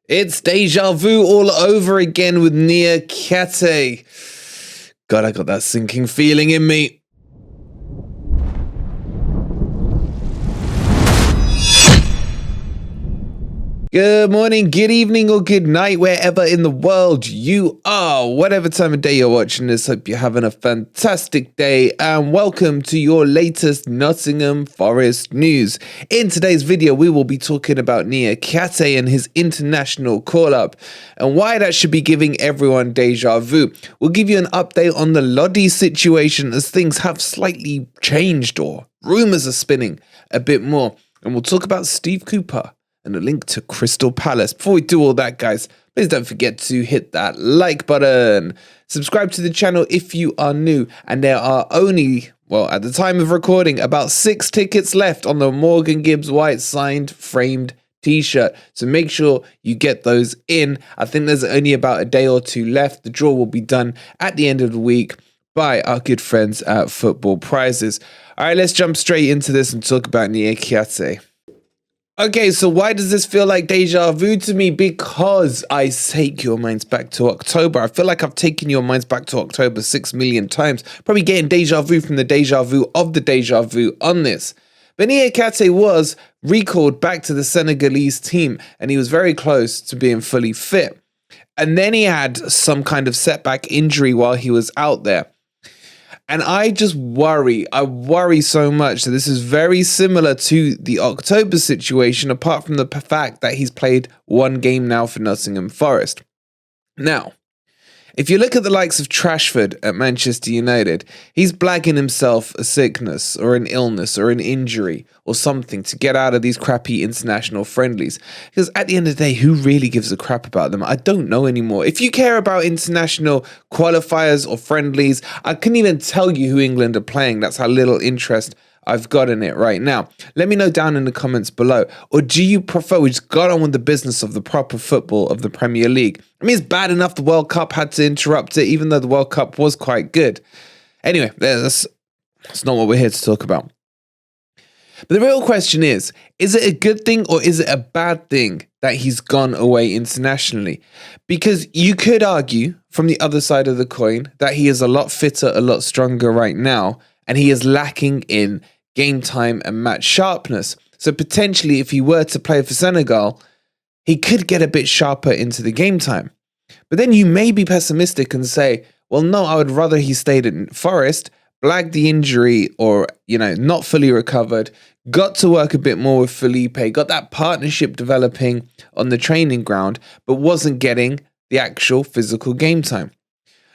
It's deja vu all over again with Niakhate. God, I got that sinking feeling in me. Good morning, good evening, or good night, wherever in the world you are. Whatever time of day you're watching this, hope you're having a fantastic day, and welcome to your latest Nottingham Forest news. In today's video, we will be talking about Niakhate and his international call-up, and why that should be giving everyone deja vu. We'll give you an update on the Lodi situation as things have slightly changed, or rumours are spinning a bit more, and we'll talk about Steve Cooper and a link to Crystal Palace. Before we do all that, guys, please don't forget to hit that like button. Subscribe to the channel if you are new. And there are only, well, at the time of recording, about 6 tickets left on the Morgan Gibbs white signed framed t-shirt. So make sure you get those in. I think there's only about a day or two left. The draw will be done at the end of the week by our good friends at Football Prizes. All right, let's jump straight into this and talk about Niakhate. Okay, so why does this feel like deja vu to me? Because I take your minds back to October. I feel like I've taken your minds back to October 6 million times. Probably getting deja vu from the deja vu of the deja vu on this. But Niakhate was recalled back to the Senegalese team, and he was very close to being fully fit. And then he had some kind of setback injury while he was out there. And I worry so much that this is very similar to the October situation, apart from the fact that he's played one game now for Nottingham Forest. Now, if you look at the likes of Trashford at Manchester United, he's blagging himself a sickness or an illness or an injury or something to get out of these crappy international friendlies. Because at the end of the day, who really gives a crap about them? I don't know anymore. If you care about international qualifiers or friendlies, I couldn't even tell you who England are playing. That's how little interest I've got in it right now. Let me know down in the comments below. Or do you prefer we just got on with the business of the proper football of the Premier League? I mean, it's bad enough the World Cup had to interrupt it, even though the World Cup was quite good. Anyway, that's not what we're here to talk about. But the real question is it a good thing or is it a bad thing that he's gone away internationally? Because you could argue from the other side of the coin that he is a lot fitter, a lot stronger right now, and he is lacking in game time and match sharpness. So potentially, if he were to play for Senegal, he could get a bit sharper into the game time. But then you may be pessimistic and say, well, no, I would rather he stayed in Forest, blagged the injury or, not fully recovered, got to work a bit more with Felipe, got that partnership developing on the training ground, but wasn't getting the actual physical game time.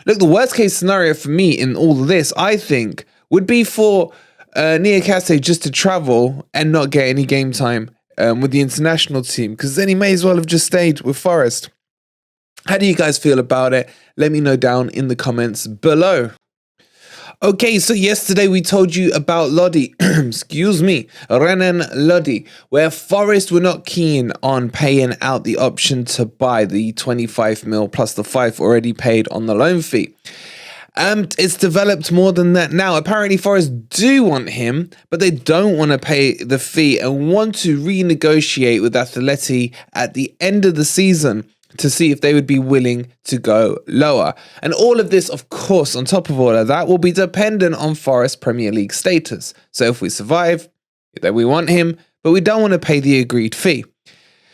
Look, the worst case scenario for me in all of this, I think, would be for Niakhate just to travel and not get any game time with the international team, because then he may as well have just stayed with Forest. How do you guys feel about it? Let me know down in the comments below. Okay, so yesterday we told you about Lodi, Renan Lodi, where Forest were not keen on paying out the option to buy the 25 mil plus the 5 already paid on the loan fee. It's developed more than that now. Apparently Forest do want him, but they don't want to pay the fee and want to renegotiate with Atleti at the end of the season to see if they would be willing to go lower. And all of this, of course, on top of all of that, will be dependent on Forest Premier League status. So if we survive, then we want him, but we don't want to pay the agreed fee.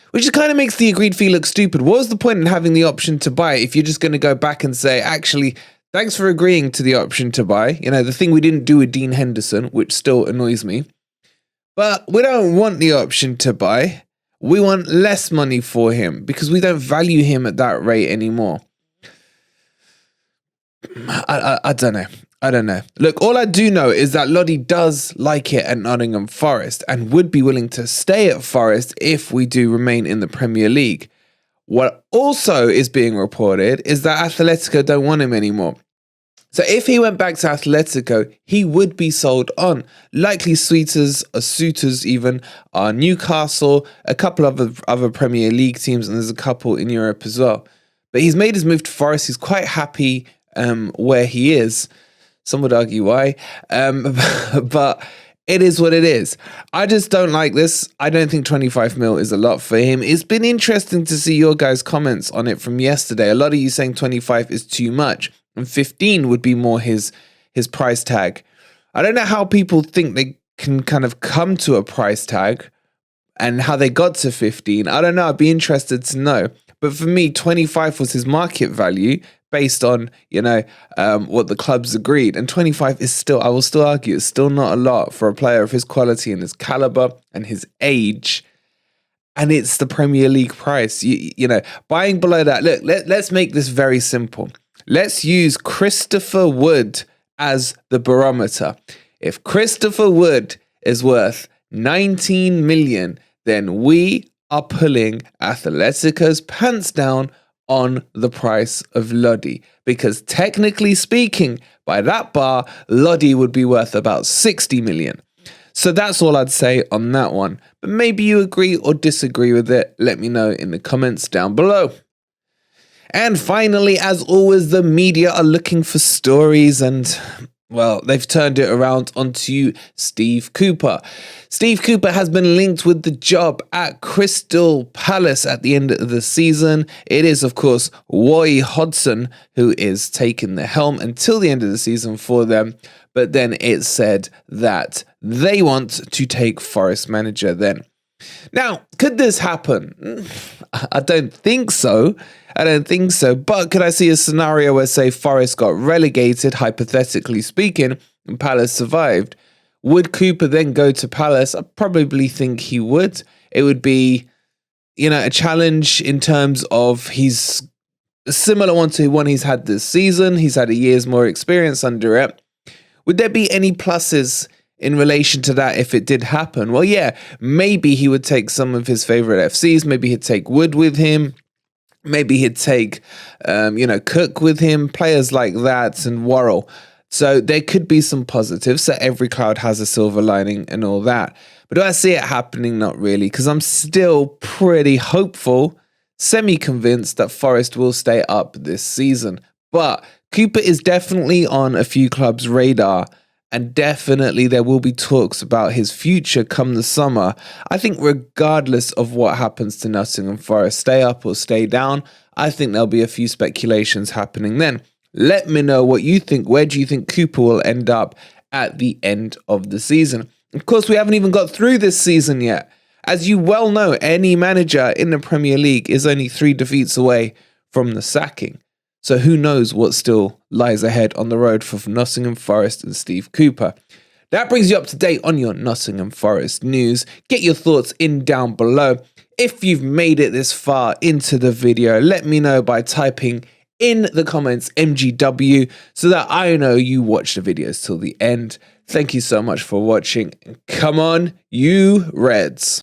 Which kind of makes the agreed fee look stupid. What was the point in having the option to buy if you're just going to go back and say, actually, thanks for agreeing to the option to buy. The thing we didn't do with Dean Henderson, which still annoys me. But we don't want the option to buy. We want less money for him because we don't value him at that rate anymore. I don't know. I don't know. Look, all I do know is that Lodi does like it at Nottingham Forest and would be willing to stay at Forest if we do remain in the Premier League. What also is being reported is that Atletico don't want him anymore. So if he went back to Atletico, he would be sold on. Likely suitors even are Newcastle, a couple of other Premier League teams, and there's a couple in Europe as well. But he's made his move to Forest. He's quite happy where he is. Some would argue why. But It is what it is. I just don't like this. I don't think 25 mil is a lot for him. It's been interesting to see your guys' comments on it from yesterday. A lot of you saying 25 is too much and 15 would be more his price tag. I don't know how people think they can kind of come to a price tag and how they got to 15. I don't know. I'd be interested to know. But for me, 25 was his market value based on, what the clubs agreed. And 25 is still, I will still argue, it's still not a lot for a player of his quality and his caliber and his age. And it's the Premier League price. Buying below that. Look, let's make this very simple. Let's use Christopher Wood as the barometer. If Christopher Wood is worth 19 million, then we are pulling Atletico's pants down on the price of Lodi. Because technically speaking, by that bar, Lodi would be worth about 60 million. So that's all I'd say on that one. But maybe you agree or disagree with it. Let me know in the comments down below. And finally, as always, the media are looking for stories and, well, they've turned it around onto Steve Cooper. Steve Cooper has been linked with the job at Crystal Palace at the end of the season. It is, of course, Roy Hodgson who is taking the helm until the end of the season for them. But then it's said that they want to take Forest manager then. Now, could this happen? I don't think so. But could I see a scenario where, say, Forest got relegated, hypothetically speaking, and Palace survived? Would Cooper then go to Palace? I probably think he would. It would be, a challenge in terms of he's a similar one to one he's had this season. He's had a year's more experience under it. Would there be any pluses in relation to that if it did happen? Well, yeah, maybe he would take some of his favorite FCs. Maybe he'd take Wood with him. Maybe he'd take, Cook with him, players like that, and Worrell. So there could be some positives. So every cloud has a silver lining and all that. But do I see it happening? Not really, because I'm still pretty hopeful, semi-convinced that Forest will stay up this season. But Cooper is definitely on a few clubs' radar. And definitely there will be talks about his future come the summer. I think regardless of what happens to Nottingham Forest, stay up or stay down, I think there'll be a few speculations happening then. Let me know what you think. Where do you think Cooper will end up at the end of the season? Of course, we haven't even got through this season yet. As you well know, any manager in the Premier League is only 3 defeats away from the sacking. So who knows what still lies ahead on the road for Nottingham Forest and Steve Cooper. That brings you up to date on your Nottingham Forest news. Get your thoughts in down below. If you've made it this far into the video, let me know by typing in the comments MGW so that I know you watched the videos till the end. Thank you so much for watching. Come on, you Reds.